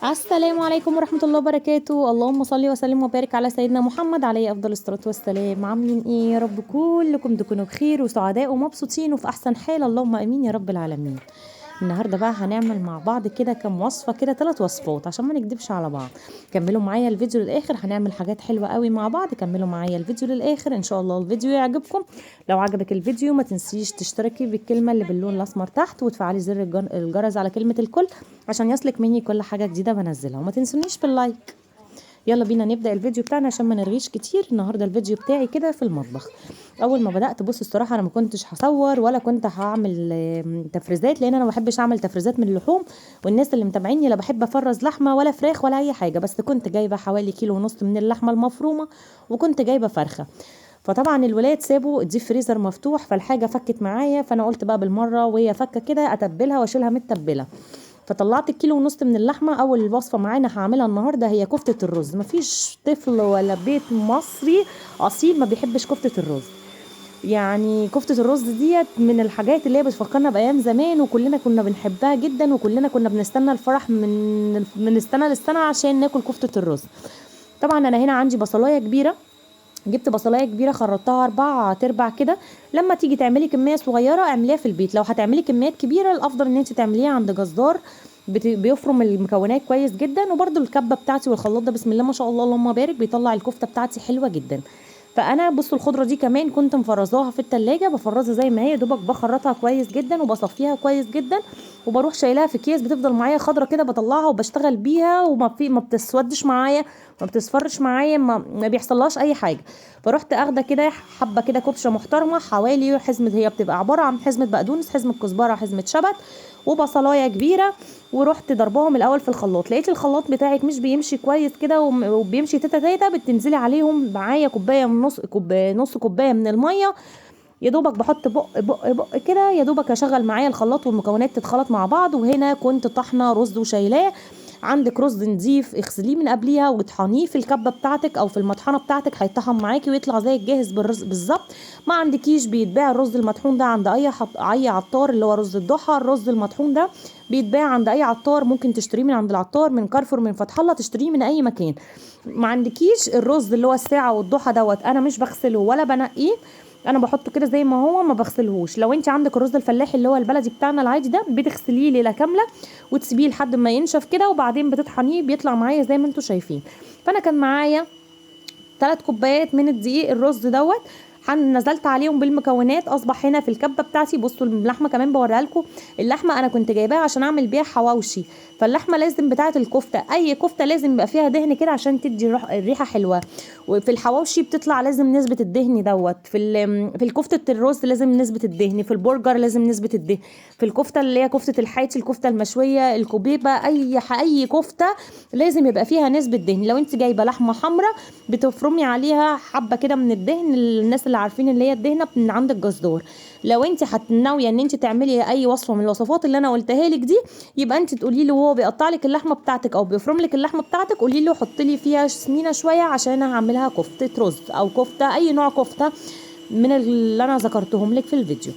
السلام عليكم ورحمة الله وبركاته. اللهم صل وسلم وبارك على سيدنا محمد عليه أفضل الصلاة والسلام. عاملين ايه يا رب؟ كلكم تكونوا بخير وسعداء ومبسوطين وفي أحسن حال، اللهم آمين يا رب العالمين. النهارده بقى هنعمل مع بعض كده كام وصفة، كده 3 وصفات عشان ما نكدبش على بعض. كملوا معايا الفيديو للآخر، هنعمل حاجات حلوة قوي مع بعض. كملوا معايا الفيديو للآخر إن شاء الله الفيديو يعجبكم. لو عجبك الفيديو ما تنسيش تشتركي بالكلمة اللي باللون الأسمر تحت، وتفعلي زر الجرس على كلمة الكل عشان يصلك مني كل حاجة جديدة بنزلها، وما تنسونيش في اللايك. يلا بينا نبدأ الفيديو بتاعنا عشان ما نرغيش كتير. النهارده الفيديو بتاعي كده في المطبخ. اول ما بدأت بص الصراحة انا ما كنتش هصور ولا كنت هعمل تفريزات، لان انا ما بحبش اعمل تفريزات من اللحوم، والناس اللي متابعيني لا بحب افرز لحمة ولا فراخ ولا اي حاجة. بس كنت جايبة حوالي 1.5 كيلو من اللحمة المفرومة، وكنت جايبة فرخة. فطبعا الولاد سابوا الديب فريزر مفتوح، فالحاجة فكت معايا، فانا قلت بقى بالمرة وهي فكة كده اتبلها واشيلها متبلة. فطلعت 1.5 كيلو من اللحمه. اول وصفه معانا هعملها النهارده هي كفته الرز. مفيش طفل ولا بيت مصري اصيل ما بيحبش كفته الرز. يعني كفته الرز ديت من الحاجات اللي هي بتفكرنا بايام زمان، وكلنا كنا بنحبها جدا، وكلنا كنا بنستنى الفرح من السنه للسنه عشان ناكل كفته الرز. طبعا انا هنا عندي بصلايه كبيره، جبت بصلايه كبيره خرطتها 4 كده. لما تيجي تعملي كميه صغيره اعمليها في البيت. لو هتعملي كميات كبيره الافضل ان انت تعمليها عند جزار بيفرم المكونات كويس جدا. وبرده الكبه بتاعتي والخلاط ده بسم الله ما شاء الله اللهم بارك بيطلع الكفته بتاعتي حلوه جدا. فانا بصوا الخضره دي كمان كنت مفرزاها في التلاجة، بفرزها زي ما هي دوبك، بخرطها كويس جدا وبصفيها كويس جدا، وبروح شايلاها في اكياس بتفضل معايا خضره كده، بطلعها وبشتغل بيها، ما بتسودش معايا، ما بتصفرش معايا، ما بيحصلهاش اي حاجه. فرحت اخده كده حبه كده كبشه محترمه، حوالي حزمه، هي بتبقى عباره عن حزمه بقدونس، حزمه كزبره، حزمه شبت، وبصلايه كبيره. ورحت ضربهم الاول في الخلاط. لقيت الخلاط بتاعك مش بيمشي كويس كده وبيمشي تاتا تاتا، بتنزلي عليهم معايا كوبايه من نص كوبايه من الميه. يا دوبك بحط بق كده، يا دوبك اشغل معايا الخلاط والمكونات تتخلط مع بعض. وهنا كنت طحنه رز وشايلاه. عندك رز نضيف اغسليه من قبليها وتحنيه في الكبه بتاعتك او في المطحنه بتاعتك، هيطحن معاكي ويطلع زي الجاهز بالرز بالظبط. ما عندكيش بيتباع الرز المطحون ده عند اي عطار، اللي هو رز الضحى. الرز المطحون ده بيتباع عند اي عطار، ممكن تشتريه من عند العطار، من كارفور، من فتح الله، تشتريه من اي مكان. ما عندكيش الرز اللي هو الساعه والضحى دوت، انا مش بغسله ولا بنقيه، انا بحطه كده زي ما هو ما بغسلهوش. لو انت عندك الرز الفلاحي اللي هو البلدي بتاعنا العادي ده، بتغسليه ليله كامله وتسيبيه لحد ما ينشف كده، وبعدين بتطحنيه بيطلع معايا زي ما انتم شايفين. فانا كان معايا 3 كوبايات من الدقيق الرز دوت، نزلت عليهم بالمكونات. اصبح هنا في الكبه بتاعتي بصوا اللحمه كمان بوريها لكم. اللحمه انا كنت جايباها عشان اعمل بيها حواوشي، فاللحمه لازم بتاعه الكفته، اي كفته لازم يبقى فيها دهن كده عشان تدي الريحه حلوه. وفي الحواوشي بتطلع لازم نسبه الدهن دوت، في الكفته الرز لازم نسبه الدهن، في البرجر لازم نسبه الدهن، في الكفته اللي هي كفته الحياتي، الكفته المشويه، الكوبيبه، اي كفته لازم يبقى فيها نسبه دهن. لو انت جايبه لحمه حمراء بتفرمي عليها حبه كده من الدهن، الناس اللي عارفين اللي هي الدهنه من عند الجزار. لو انت ناويه ان انت تعملي اي وصفه من الوصفات اللي انا قلتها لك دي، يبقى انت تقولي له وهو بيقطع لك اللحمه بتاعتك او بيفرم لك اللحمه بتاعتك، قولي له حط لي فيها سمينه شويه عشان انا هعملها كفته رز او كفته اي نوع كفته من اللي انا ذكرتهم لك في الفيديو.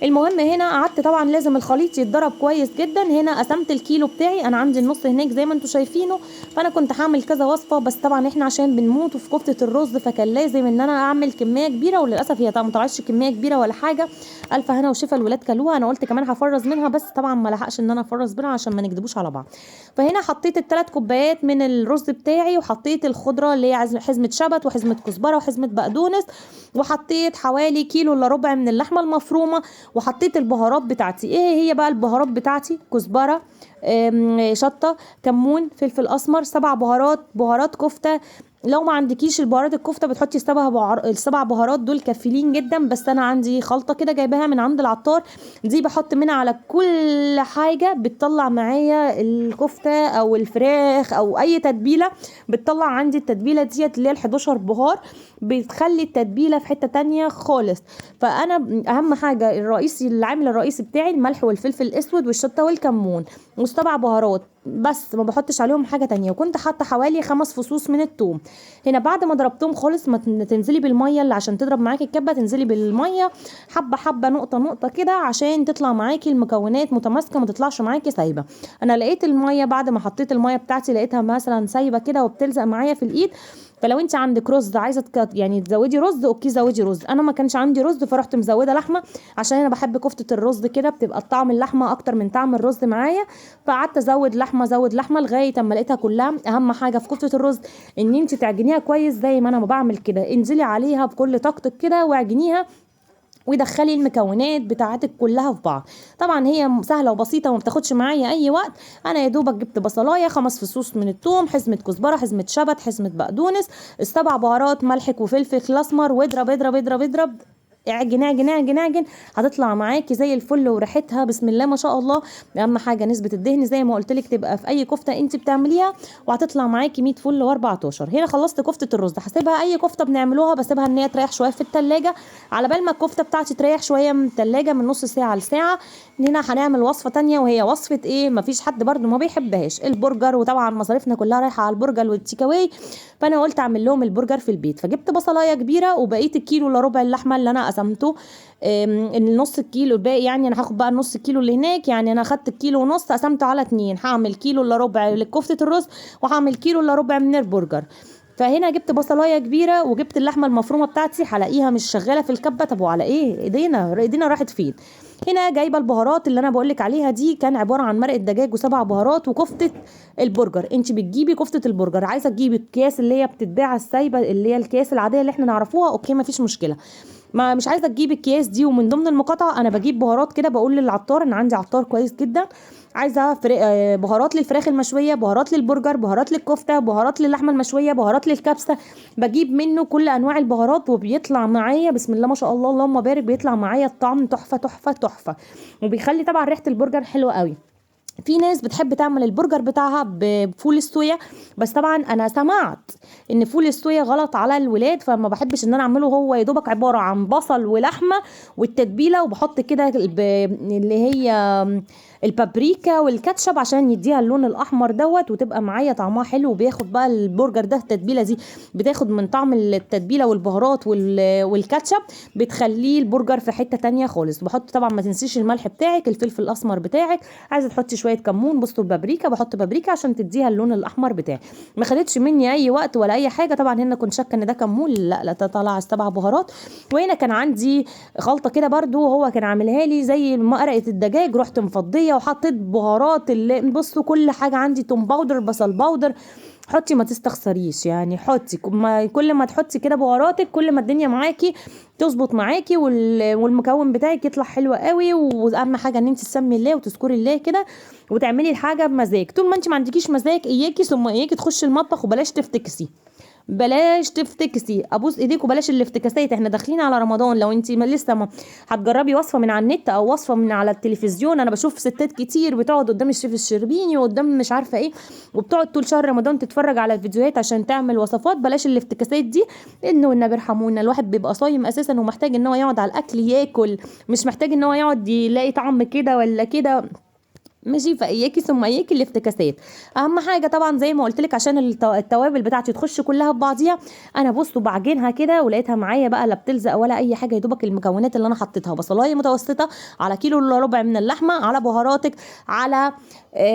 المهم هنا قعدت طبعا لازم الخليط يتضرب كويس جدا. هنا قسمت الكيلو بتاعي، انا عندي النص هناك زي ما انتم شايفينه، فانا كنت هعمل كذا وصفه، بس طبعا احنا عشان بنموت في كفته الرز فكان لازم ان انا اعمل كميه كبيره، وللاسف هي طبعا ما طلعتش كميه كبيره ولا حاجه. الف هنا وشفا الولاد كلوها. انا قلت كمان هفرز منها، بس طبعا ما لحقش ان انا افرز منها عشان ما نكدبوش على بعض. فهنا حطيت الثلاث كوبايات من الرز بتاعي، وحطيت الخضره اللي هي حزمه شبت وحزمه كزبره وحزمه بقدونس، وحطيت حوالي كيلو الا ربع من اللحمه المفرومه، وحطيت البهارات بتاعتي. ايه هي بقى البهارات بتاعتي؟ كزبره، شطه، كمون، فلفل اسمر، 7 بهارات، بهارات كفته. لو ما عندكيش البهارات الكفته بتحطي السبع بهارات دول كافيين جدا، بس انا عندي خلطه كده جايباها من عند العطار، دي بحط منها على كل حاجه بتطلع معايا الكفته او الفراخ او اي تتبيله. بتطلع عندي التتبيله ديت اللي هي ال11 بهار، بتخلي التتبيله في حته تانية خالص. فانا اهم حاجه الرئيسي، العامل الرئيسي بتاعي الملح والفلفل الاسود والشطه والكمون والسبع بهارات، بس ما بحطش عليهم حاجه تانية. وكنت حاطه حوالي 5 فصوص من الثوم. هنا بعد ما ضربتهم خالص، ما تنزلي بالميه اللي عشان تضرب معاكي الكبه، تنزلي بالميه حبه حبه نقطه نقطه كده عشان تطلع معاكي المكونات متماسكه، ما تطلعش معاكي سايبه. انا لقيت الميه بعد ما حطيت الميه بتاعتي لقيتها مثلا سايبه كده وبتلزق معايا في الايد. فلو انت عندك رز عايزه يعني تزودي رز، اوكي زودي رز. انا ما كانش عندي رز فرحت مزوده لحمه، عشان انا بحب كفته الرز كده بتبقى طعم اللحمه اكتر من طعم الرز معايا. فقعدت ازود لحمه ازود لحمه لغايه اما لقيتها كلها. اهم حاجه في كفته الرز ان انت تعجنيها كويس زي ما انا بعمل كده، انزلي عليها بكل طاقتك كده واعجنيها، ودخلي المكونات بتاعتك كلها في بعض. طبعا هي سهله وبسيطه وما بتاخدش معايا اي وقت. انا يا دوبك جبت بصلايه، 5 فصوص من الثوم، حزمه كزبره، حزمه شبت، حزمه بقدونس، ال7 بهارات، ملحك وفلفل اسمر، واضرب اضرب اضرب اضرب، اعجن اعجن اعجن اعجن. هتطلع معاكي زي الفل وريحتها بسم الله ما شاء الله. اهم حاجه نسبه الدهن زي ما قلت لك تبقى في اي كفته انت بتعمليها، وهتطلع معاكي 100 فل و14. هنا خلصت كفته الرز، هسيبها اي كفته بنعملوها بسيبها ان هي تريح شويه في التلاجة على بال ما الكفته بتاعتي تريح شويه من التلاجة، من نص ساعه لساعه. هنا هنعمل وصفه تانية، وهي وصفه ايه مفيش حد برده ما بيحبهاش، البرجر. وطبعا مصاريفنا كلها رايحه على البرجر والتيك اواي، فانا قلت اعمل لهم البرجر في البيت. فجبت بصلايه كبيره، وبقيت الكيلو الا ربع اللحمه اللي انا قسمته، النص الكيلو الباقي، يعني انا هاخد بقى النص الكيلو اللي هناك، يعني انا اخدت الكيلو ونص قسمته على 2، هعمل كيلو الا ربع لكفته الرز، وهعمل كيلو الا ربع من البرجر. فهنا جبت بصلايه كبيره، وجبت اللحمه المفرومه بتاعتي، هلاقيها مش شغاله في الكبه. طب وعلى ايه ايدينا راحت فين؟ هنا جايبه البهارات اللي انا بقولك عليها دي، كان عباره عن مرقه دجاج و7 بهارات وكفته البرجر. انت بتجيبي كفته البرجر، عايزه تجيبي الكياس اللي هي بتتباع السايبه اللي هي الكياس العاديه اللي احنا نعرفوها، اوكي مفيش مشكله. ما مش عايزه تجيب الكياس دي. ومن ضمن المقاطعه انا بجيب بهارات كده، بقول للعطار ان عندي عطار كويس جدا، عايزه بهارات للفراخ المشويه، بهارات للبرجر، بهارات للكفته، بهارات للحمه المشويه، بهارات للكبسه. بجيب منه كل انواع البهارات، وبيطلع معايا بسم الله ما شاء الله اللهم بارك، بيطلع معايا الطعم تحفه تحفه تحفه، وبيخلي طبعا ريحه البرجر حلوه قوي. في ناس بتحب تعمل البرجر بتاعها بفول الصويا، بس طبعا انا سمعت ان فول الصويا غلط على الولاد، فما بحبش ان انا اعمله. هو يا دوبك عباره عن بصل ولحمه والتتبيله، وبحط كده اللي هي البابريكا والكاتشب عشان يديها اللون الاحمر دوت، وتبقى معايا طعمها حلو. وبياخد بقى البرجر ده التتبيله دي بتاخد من طعم التتبيله والبهارات والكاتشب، بتخليه البرجر في حته تانية خالص. بحط طبعا ما تنسيش الملح بتاعك، الفلفل الاسمر بتاعك، عايزه تحطي شويه كمون، بصوا البابريكا بحط بابريكا عشان تديها اللون الاحمر بتاعي. ما خدتش مني اي وقت ولا اي حاجه. طبعا هنا كنت شاكه ان ده كمون، لا لا ده طلع 7 بهارات. وهنا كان عندي خلطه كده برده هو كان عاملها لي زي مرقه الدجاج، رحت مفضيه وحطيت بهارات اللي بصوا كل حاجه عندي، توم باودر، بصل باودر. حطي ما تستخسريش، يعني حطي كل ما تحطي كده بهاراتك كل ما الدنيا معاكي تظبط معاكي، والمكون بتاعك يطلع حلو قوي. واهم حاجه ان انت تسمي الله وتذكري الله كده، وتعملي الحاجه بمزاج. طول ما انت ما عندكيش مزاج اياكي ثم اياكي تخشي المطبخ، وبلاش تفتكسي، بلاش تفتكسي، ابوس ايديك، وبلاش الافتكاسات. احنا داخلين على رمضان، لو انت لسه ما هتجربي وصفه من على النت او وصفه من على التلفزيون. انا بشوف ستات كتير بتقعد قدام الشيف الشربيني وقدام مش عارفه ايه، وبتقعد طول شهر رمضان تتفرج على الفيديوهات عشان تعمل وصفات. بلاش الافتكاسات دي، انه والنبي ارحمونا، الواحد بيبقى صايم اساسا ومحتاج ان هو يقعد على الاكل ياكل، مش محتاج ان هو يقعد يلاقي طعم كده ولا كده. ماشي، فاياكي ثم اياكي الافتكاسات. اهم حاجه طبعا زي ما قلت لك عشان التوابل بتاعتي تخش كلها في بعضيها. انا بصوا بعجنها كده ولقيتها معايا بقى لا بتلزق ولا اي حاجه، يا دوبك المكونات اللي انا حطيتها بصلايه متوسطه على كيلو الا ربع من اللحمه، على بهاراتك، على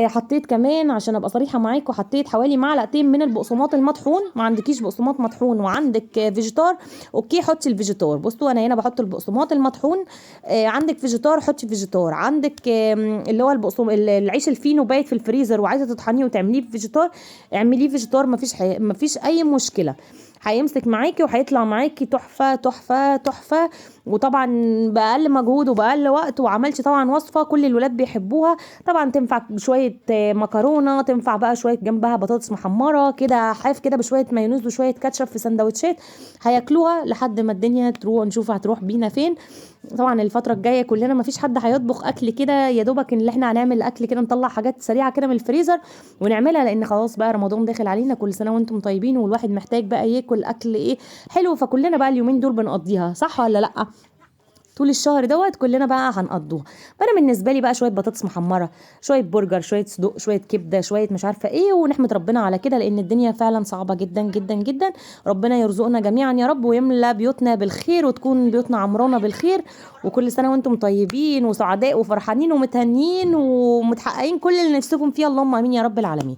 حطيت كمان عشان ابقى صريحه معاكم، حطيت حوالي معلقتين من البقسماط المطحون. ما عندكيش بقسماط مطحون وعندك فيجيتار، اوكي حطي الفيجيتار. بصوا انا هنا بحط البقسماط المطحون، عندك فيجيتار حطي فيجيتار، عندك اللي هو العيش الفينو بايت في الفريزر وعايزه تطحنيه وتعمليه في فيجيتار، اعمليه فيجيتار، مفيش اي مشكله، هيمسك معاكي وهيطلع معاكي تحفه تحفه تحفه. وطبعا باقل مجهود وباقل وقت، وعملت طبعا وصفه كل الولاد بيحبوها. طبعا تنفع بشويه مكرونه، تنفع بقى شويه جنبها بطاطس محمره كده حاف كده بشويه مايونيز وشويه كاتشب في سندوتشات، هياكلوها لحد ما الدنيا تروح، نشوف هتروح بينا فين. طبعا الفتره الجايه كلنا مفيش حد هيطبخ اكل كده، يا دوبك ان اللي احنا هنعمل اكل كده نطلع حاجات سريعه كده من الفريزر ونعملها، لان خلاص بقى رمضان داخل علينا، كل سنه وانتم طيبين، والواحد محتاج بقى ياكل اكل ايه حلو. فكلنا بقى اليومين دول بنقضيها صح ولا لا؟ طول الشهر دوت كلنا بقى هنقضوه. فانا بالنسبه لي بقى شويه بطاطس محمره، شويه برجر، شويه صدوق، شويه كبده، شويه مش عارفه ايه، ونحمد ربنا على كده، لان الدنيا فعلا صعبه جدا جدا جدا. ربنا يرزقنا جميعا يا رب، ويملى بيوتنا بالخير، وتكون بيوتنا عمرانه بالخير، وكل سنه وانتم طيبين وسعداء وفرحانين ومتهنين ومتحققين كل اللي نفسكم فيه، اللهم امين يا رب العالمين.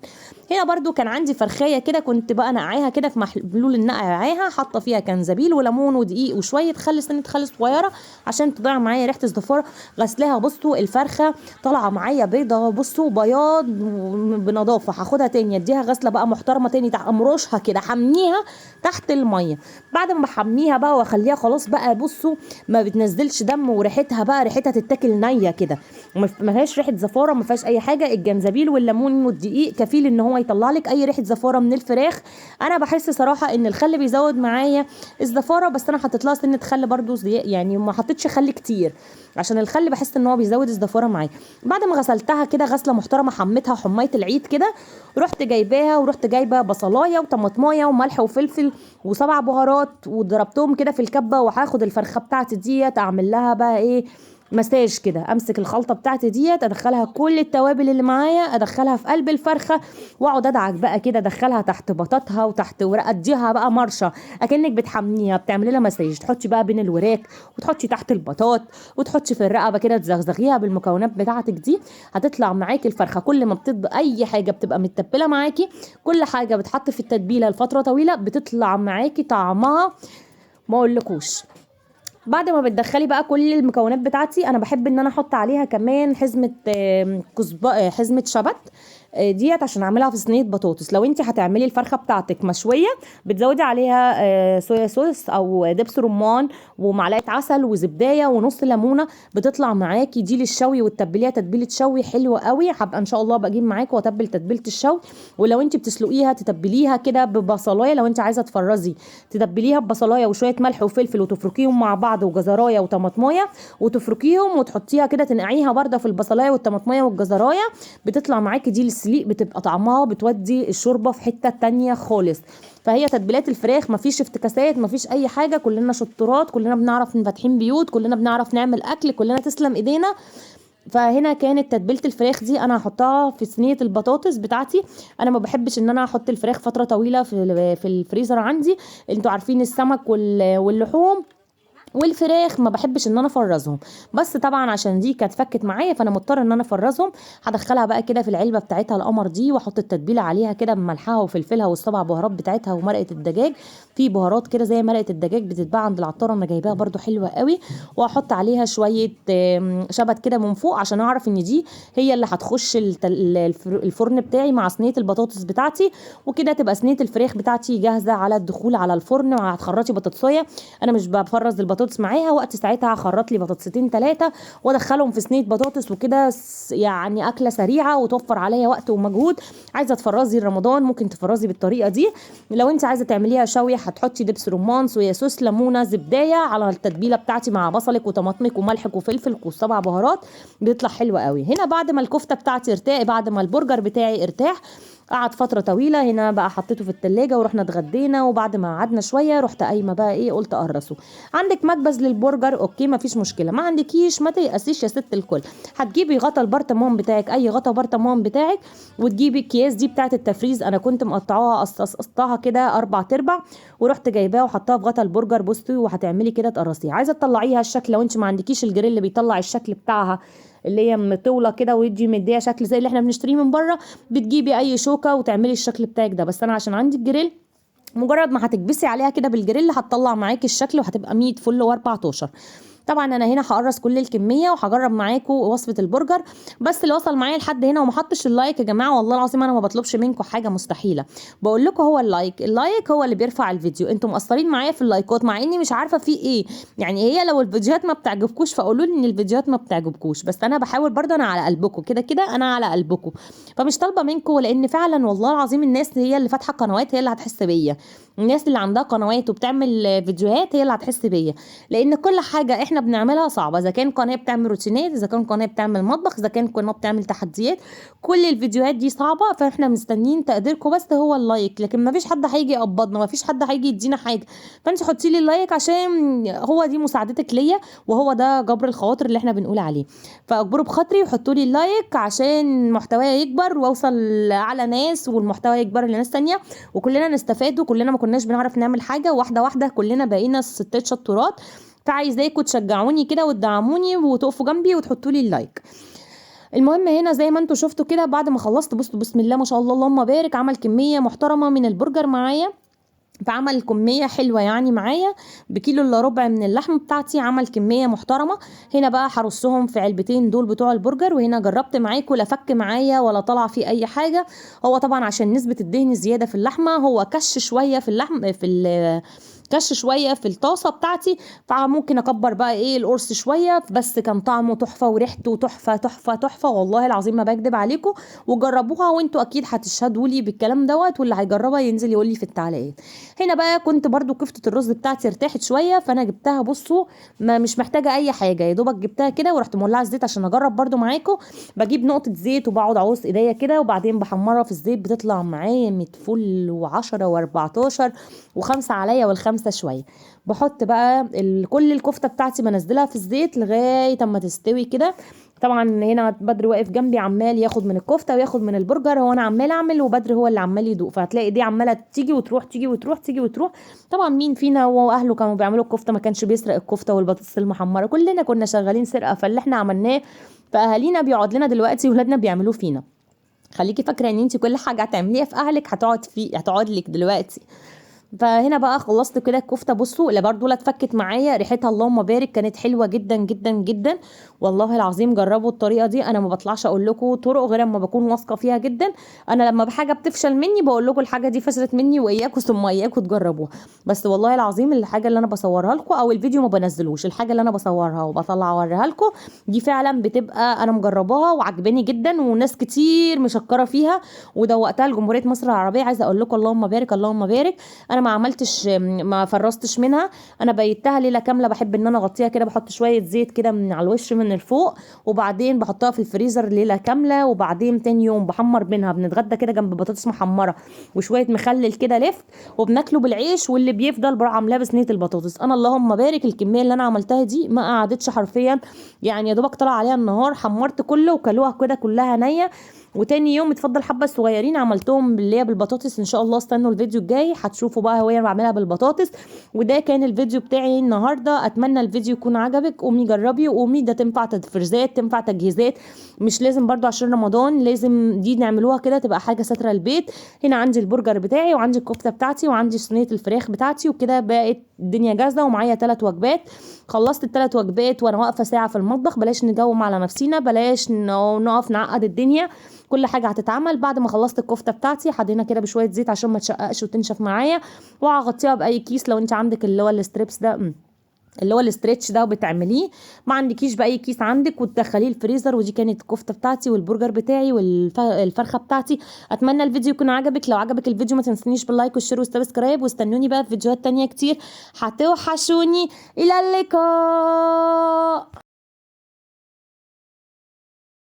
هنا برضو كان عندي فرخيه كده، كنت بقى نقعيها كده في محلول النقع، نقعيها حاطه فيها كنزبيل وليمون ودقيق وشويه خل، سنه خل صغيره عشان تضيع معايا ريحه الزفاره. غسلاها، بصوا الفرخه طالعه معايا بيضه، بصوا بياض بنظافه. هاخدها تاني اديها غسله بقى محترمه تاني، امرشها كده، حميها تحت الميه. بعد ما بحميها بقى واخليها خلاص بقى، بصوا ما بتنزلش دم، وريحتها بقى ريحتها تتاكل نيه كده، ما فيهاش ريحه زفاره، ما فيهاش اي حاجه. الجنزبيل والليمون والدقيق كفيل ان هو يطلع لك اي ريحه زفاره من الفراخ. انا بحس صراحه ان الخل بيزود معايا الزفاره، بس انا حطيت لها سنه خل برضو يعني ما حطيتش خل كتير، عشان الخل بحس ان هو بيزود الزفاره معايا. بعد ما غسلتها كده غسله محترمه، حميتها حمايه العيد كده، رحت جايباها ورحت جايبه بصلايه وطماطمايه وملح وفلفل وسبع بهارات، وضربتهم كده في الكبه. وهاخد الفرخه بتاعتي ديت اعمل لها بقى ايه، مساج كده. امسك الخلطه بتاعتي ديت ادخلها كل التوابل اللي معايا، ادخلها في قلب الفرخه، واقعد ادعك بقى كده، ادخلها تحت بطاطها وتحت ورق، اديها بقى مرشه اكنك بتحميها، بتعملي لها مساج. تحطي بقى بين الوراك، وتحطي تحت البطاط، وتحطي في الرقبه كده، تزغزغيها بالمكونات بتاعتك دي، هتطلع معاكي الفرخه. كل ما بتبقى اي حاجه بتبقى متبله معاكي، كل حاجه بتحط في التتبيله لفتره طويله بتطلع معاكي طعمها ما اقولكوش. بعد ما بتدخلي بقى كل المكونات بتاعتي، انا بحب ان انا احط عليها كمان حزمه حزمه شبت ديت، عشان اعملها في صينيه بطاطس. لو انت هتعملي الفرخه بتاعتك مشويه، بتزودي عليها صويا صوص او دبس رمان ومعلقه عسل وزبدايه ونص ليمونه، بتطلع معاكي دي للشوي، وتتبليها تتبيله شوي حلوه قوي. هبقى ان شاء الله بجيب معاكي واتبل تتبيله الشوي. ولو انت بتسلقيها تتبليها كده ببصلايه، لو انت عايزه تفرزي تتبليها ببصلايه وشويه ملح وفلفل، وتفركيهم مع بعض، وجزرايه وطماطمايه، وتفركيهم وتحطيها كده تنقعيها برده في البصلايه والطماطمايه والجزرايه، بتطلع معاكي دي السليق، بتبقى طعمها بتودي الشوربه في حته تانية خالص. فهي تتبيلات الفراخ مفيش افتكاسات، مفيش اي حاجه، كلنا شطورات، كلنا بنعرف فاتحين بيوت، كلنا بنعرف نعمل اكل، كلنا تسلم ايدينا. فهنا كانت تتبيله الفراخ دي انا هحطها في صينيه البطاطس بتاعتي. انا ما بحبش ان انا احط الفراخ فتره طويله في الفريزر عندي، انتوا عارفين السمك واللحوم والفراخ ما بحبش ان انا افرزهم، بس طبعا عشان دي كانت فكت معايا فانا مضطر ان انا افرزهم. هدخلها بقى كده في العلبه بتاعتها القمر دي، واحط التتبيله عليها كده بملحها وفلفلها والسبع بهارات بتاعتها ومرقه الدجاج. في بهارات كده زي مرقه الدجاج بتتباع عند العطار، انا جايباها برده حلوه قوي. واحط عليها شويه شبت كده من فوق، عشان اعرف ان دي هي اللي هتخش الفرن بتاعي مع صينيه البطاطس بتاعتي. وكده تبقى صينيه الفراخ بتاعتي جاهزه على الدخول على الفرن. وهتخرطي بطاطسايه، انا مش بفرز البطاطس معاها، وقت ساعتها هخرط لي بطاطستين 3 وادخلهم في صينيه بطاطس، وكده يعني اكله سريعه وتوفر عليا وقت ومجهود. عايزه تفرزي رمضان ممكن تفرزي بالطريقه دي. لو انت عايزه تعمليها شوي، هتحطي دبس رمان، صويا صوص، ليمونه، زبدايه على التتبيله بتاعتي مع بصلك وطماطمك وملحك وفلفل وسبع بهارات، بيطلع حلو قوي. هنا بعد ما الكفته بتاعتي ارتاح، بعد ما البرجر بتاعي ارتاح، قعد فتره طويله. هنا بقى حطيته في التلاجة ورحنا اتغدينا، وبعد ما قعدنا شويه رحت قايمه بقى ايه قلت اقرصه. عندك مكبس للبرجر اوكي مفيش مشكله، ما عندكيش ما تيأسيش يا ست الكل. هتجيبي غطا البرطمان بتاعك، اي غطا برطمان بتاعك، وتجيبي الكياس دي بتاعه التفريز. انا كنت مقطعاها قصقصتها كده 4/4 ورحت جايباها وحطاها في غطا البرجر. بصي وهتعملي كده تقرصيها. عايزه تطلعيها الشكل، لو انت ما عندكيش الجريل اللي بيطلع الشكل بتاعها اللي هي مطوله كده ويدي مديها شكل زي اللي احنا بنشتريه من بره، بتجيبي اي شوكه وتعملي الشكل بتاعك ده. بس انا عشان عندي الجريل، مجرد ما هتكبسي عليها كده بالجريل هتطلع معاكي الشكل وهتبقى 100 فل و14. طبعا انا هنا هقرص كل الكميه وهجرب معاكم وصفه البرجر. بس اللي وصل معايا لحد هنا وما حطش اللايك يا جماعه، والله العظيم انا ما بطلبش منكم حاجه مستحيله، بقول لكم هو اللايك هو اللي بيرفع الفيديو. انتم مقصرين معايا في اللايكات مع اني مش عارفه في ايه. يعني هي لو الفيديوهات ما بتعجبكوش فقولوا لي ان الفيديوهات ما بتعجبكوش، بس انا بحاول برضه، انا على قلبكم كده كده، انا على قلبكم. فمش طالبه منكم، لان فعلا والله العظيم الناس هي اللي فاتحه قنوات هي اللي هتحس بيا. الناس اللي عندها قنوات وبتعمل فيديوهات هي اللي هتحس بيا، لان كل حاجه احنا بنعملها صعبه. اذا كان قناه بتعمل روتينات، اذا كان قناه بتعمل مطبخ، اذا كان قناه بتعمل تحديات، كل الفيديوهات دي صعبه. فاحنا مستنيين تقديركم بس هو اللايك، لكن ما فيش حد هيجي يقبضنا، ما فيش حد هيجي يدينا حاجه. فانت حطي لي اللايك عشان هو دي مساعدتك ليا، وهو ده جبر الخواطر اللي احنا بنقول عليه. فاجبروا بخاطري وحطوا لي اللايك عشان محتواي يكبر واوصل لاعلى ناس، والمحتوى يكبر لناس تانية، وكلنا نستفاد. وكلنا ما كناش بنعرف نعمل حاجه، واحده واحده كلنا بقينا ستات شطورات. فعايزاكم تشجعوني كده وتدعموني وتقفوا جنبي وتحطوا لي اللايك. المهم هنا زي ما انتم شفتوا كده، بعد ما خلصت بصوا بسم الله ما شاء الله اللهم بارك، عمل كميه محترمه من البرجر معايا. فعمل كمية حلوة يعني معايا بكيلو الا ربع من اللحم بتاعتي، عمل كمية محترمة. هنا بقى هرصهم في علبتين دول بتوع البرجر. وهنا جربت معاكم لا فك معايا ولا طلع فيه اي حاجة. هو طبعا عشان نسبة الدهن زيادة في اللحمة، هو كش شوية في اللحم كش شويه في الطاسه بتاعتي، فممكن اكبر بقى ايه القرص شويه. بس كان طعمه تحفه وريحته تحفه تحفه تحفه، والله العظيم ما بكدب عليكم. وجربوها وانتوا اكيد هتشهدوا لي بالكلام دوت، واللي هيجربها ينزل يقول لي في التعليقات. هنا بقى كنت برضو كفتة الرز بتاعتي ارتاحت شويه، فانا جبتها بصوا ما مش محتاجه اي حاجه، يا دوبك جبتها كده ورحت مولعه الزيت عشان اجرب برضو معاكم. بجيب نقطه زيت وبقعد اعوص ايديا كده، وبعدين بحمرها في الزيت بتطلع معايا 100 فل و10 و14 و5 عليا والخمسه شويه. بحط بقى كل الكفته بتاعتي بنزلها في الزيت لغايه اما تستوي كده. طبعا هنا بدر واقف جنبي عمال ياخد من الكفته وياخد من البرجر، هو انا عمال اعمل وبدر هو اللي عمال يدوق. فهتلاقي دي عماله تيجي وتروح تيجي وتروح تيجي وتروح. طبعا مين فينا هو واهله كانوا بيعملوا الكفته ما كانش بيسرق الكفته والبطاطس المحمره؟ كلنا كنا شغالين سرقه، فاللي احنا عملناه فاهالينا بيقعد لنا دلوقتي ولادنا بيعملوه فينا. خليكي فاكره ان انت كل حاجه هتعمليها في اهلك هتقعد لك دلوقتي. فهنا بقى خلصت كده الكفته بصوا، اللي برضو لا اتفكت معايا، ريحتها اللهم بارك كانت حلوه جدا جدا جدا. والله العظيم جربوا الطريقه دي. انا ما بطلعش اقول لكم طرق غير اما بكون واثقه فيها جدا. انا لما بحاجه بتفشل مني بقول لكم الحاجه دي فشلت مني، واياكم ثم اياكم تجربوها. بس والله العظيم الحاجه اللي انا بصورها لكم او الفيديو ما بنزلوش، الحاجه اللي انا بصورها وبطلع اوريها لكم دي فعلا بتبقى انا مجرباها وعجباني جدا، وناس كتير مشكره فيها ودوقتها لجمهوريه مصر العربيه. عايزه اقول لكم اللهم بارك اللهم بارك. انا ما عملتش ما فرستش منها، انا بيتها ليله كامله. بحب ان انا اغطيها كده، بحط شويه زيت كده من على الوش من الفوق، وبعدين بحطها في الفريزر ليله كامله. وبعدين تاني يوم بحمر منها، بنتغدى كده جنب بطاطس محمره وشويه مخلل كده لفت، وبناكله بالعيش. واللي بيفضل بروح عاملاه بصينيه البطاطس. انا اللهم بارك الكميه اللي انا عملتها دي ما قعدتش حرفيا، يعني يا دوبك طلع عليها النهار، حمرت كله وكلوها كده كلها نيه. وتاني يوم اتفضل حبه صغيرين عملتهم اللي هي بالبطاطس. ان شاء الله استنوا الفيديو الجاي هتشوفوا بقى هو انا بعملها بالبطاطس. وده كان الفيديو بتاعي النهارده. اتمنى الفيديو يكون عجبك. قومي جربي وقومي، ده تنفع تفريزات تنفع تجهيزات، مش لازم برضو عشان رمضان لازم دي نعملوها كده تبقى حاجه ساتره البيت. هنا عندي البرجر بتاعي وعندي الكفته بتاعتي وعندي صينيه الفراخ بتاعتي، وكده بقت الدنيا جاهزه ومعايا 3 وجبات. خلصت ال3 وجبات وانا واقفه ساعه في المطبخ. بلاش نجوم على نفسينا، بلاش نقف نعقد الدنيا، كل حاجه هتتعمل. بعد ما خلصت الكفته بتاعتي حطينا كده بشويه زيت عشان ما تشققش وتنشف معايا، وهغطيها باي كيس. لو انت عندك اللي هو الستريبس ده اللي هو الاسترتش ده وبتعمليه، ما عندكيش باي كيس عندك وتدخليه الفريزر. ودي كانت الكفته بتاعتي والبرجر بتاعي والفرخه بتاعتي. اتمنى الفيديو يكون عجبك. لو عجبك الفيديو ما تنسونيش باللايك والشير والسبسكرايب، واستنوني بقى في فيديوهات تانية كتير هتوحشوني. الى اللقاء.